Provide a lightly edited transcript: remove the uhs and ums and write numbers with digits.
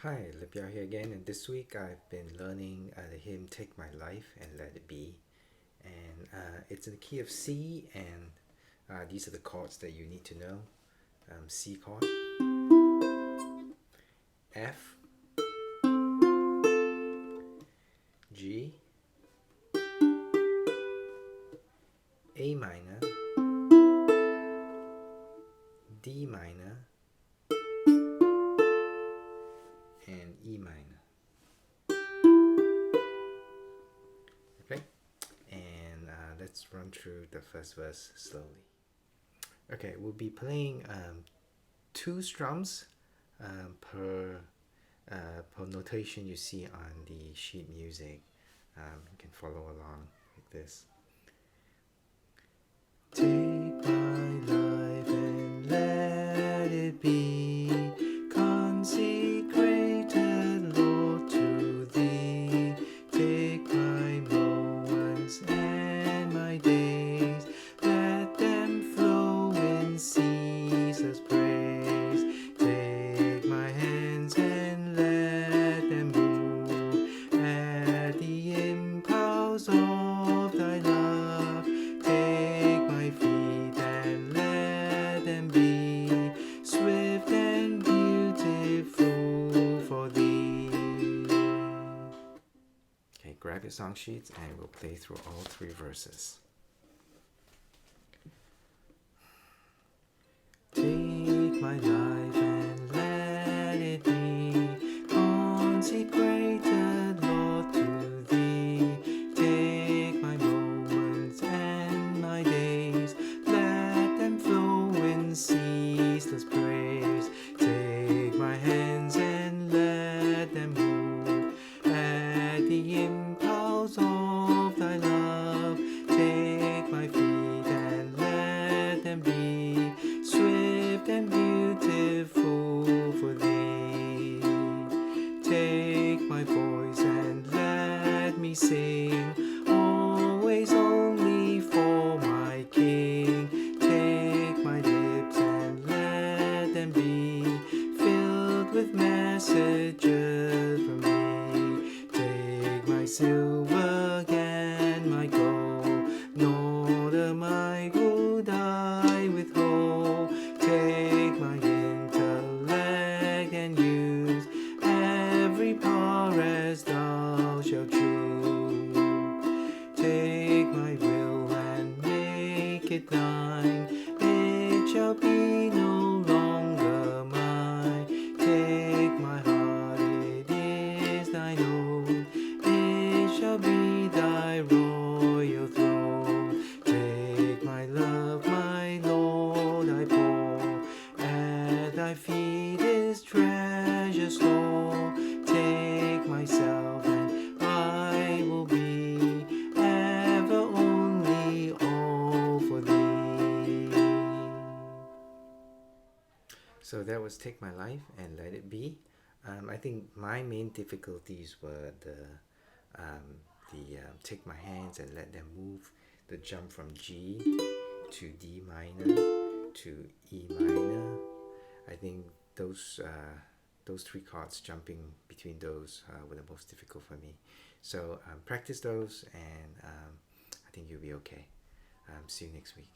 Hi, Libya here again, and this week I've been learning the hymn Take My Life and Let It Be. And it's in the key of C, and these are the chords that you need to know. C chord, F, G, A minor, D minor, and E minor. Okay, and let's run through the first verse slowly. Okay, we'll be playing two strums per notation you see on the sheet music. You can follow along like this. Take my life and let it be consecrated, Lord, to Thee. Take my moments and my days, let them flow in ceaseless praise. Take my hands and let them move at the impulse of Thy love. Take my feet and let them be swift and beautiful for Thee. Okay, grab your song sheets and we'll play through all three verses. Take my life and let it be consecrated, Lord, to Thee. Take my moments and my days, let them flow in ceaseless praise. Take my hands and let them move at the impulse of Thy love. Take my feet and let them be swift and beautiful for Thee. Take my voice and let me sing, always only for my King. Take my lips and let them be filled with messages from Thee. Take my silver and my gold, nor am I would I withhold. Take my intellect and use every power as Thou shalt choose. Take my will and make it Thine, it shall be no longer mine. Take my heart, it is Thine own, it shall be Thy royal throne. Take my love, my Lord, I pour at Thy feet is treasure store. Take myself and I will be ever only all for Thee. So that was Take My Life and Let It Be. I think my main difficulties were the take my hands and let them move, the jump from G to D minor to E minor. I think those three chords, jumping between those were the most difficult for me. So practice those, and I think you'll be okay. See you next week.